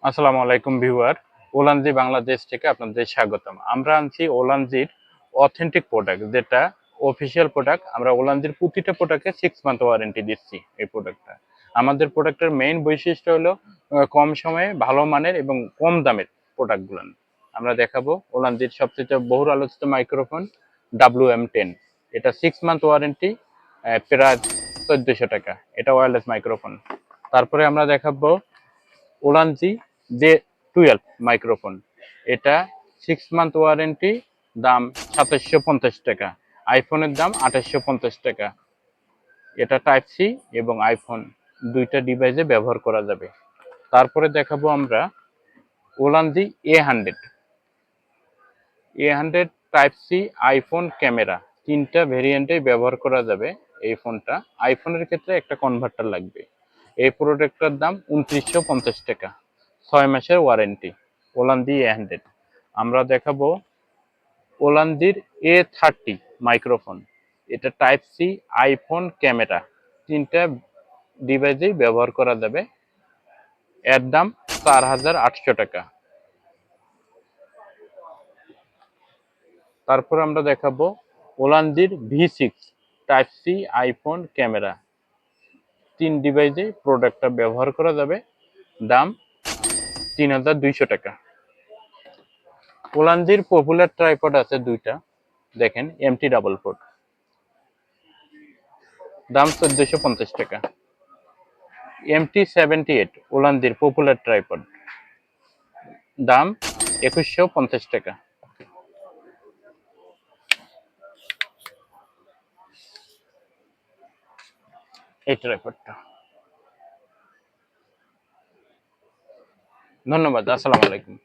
আসসালামু আলাইকুম ভিউয়ার। ওলানজি বাংলাদেশ থেকে আপনাদের স্বাগতম। আমরা আনছি ওলানজির অথেন্টিক প্রোডাক্ট, যেটা অফিসিয়াল প্রোডাক্ট। আমরা ওলানজির প্রতিটা প্রোডাক্টে 6 মান্থ ওয়ারেন্টি দিচ্ছি। এই প্রোডাক্টটা আমাদের প্রোডাক্টের মেইন বৈশিষ্ট্য হলো কম সময়ে ভালো মানের এবং কম দামের প্রোডাক্টগুলো। আমরা দেখাবো ওলানজির সবচেয়ে বহুল আলোচিত মাইক্রোফোন WM10। এটা 6 মান্থ ওয়ারেন্টি, প্রায় 1400 টাকা। এটা ওয়্যারলেস মাইক্রোফোন। তারপরে আমরা দেখাবো ওলানজি J12 মাইক্রোফোন। এটা 6 মান্থ ওয়ারেন্টি, দাম 2750 টাকা। আইফোনের দাম 2850 টাকা। এটা টাইপ সি এবং আইফোন দুইটা ডিভাইসে ব্যবহার করা যাবে। তারপরে দেখাবো আমরা ওলানজি A100 type C iPhone camera, তিনটা ভেরিয়েন্টে ব্যবহার করা যাবে। এই ফোনটা আইফোনের ক্ষেত্রে একটা কনভার্টার লাগবে। এই প্রোডাক্টটার দাম 2950 টাকা, 6 মাসের ওয়ারেন্টি। ওলানজি A100। আমরা দেখাবো ওলানজির A30 মাইক্রোফোন। এটা টাইপ সি আইফোন ক্যামেরা, তিনটা ডিভাইসেই ব্যবহার করা যাবে। এর দাম 4800 টাকা। তারপর আমরা দেখাবো ওলানজির V6 type C iPhone camera, তিন ডিভাইসে প্রোডাক্টটা ব্যবহার করা যাবে। দাম 3200 টাকা। ওলানজির পপুলার ট্রাইপড আছে দুইটা, দেখেন MT44, দাম 1450 টাকা। MT78 ওলানজির পপুলার ট্রাইপড, দাম 2150 টাকা। এই ট্রাইপডটা। ধন্যবাদ। আসসালামু আলাইকুম।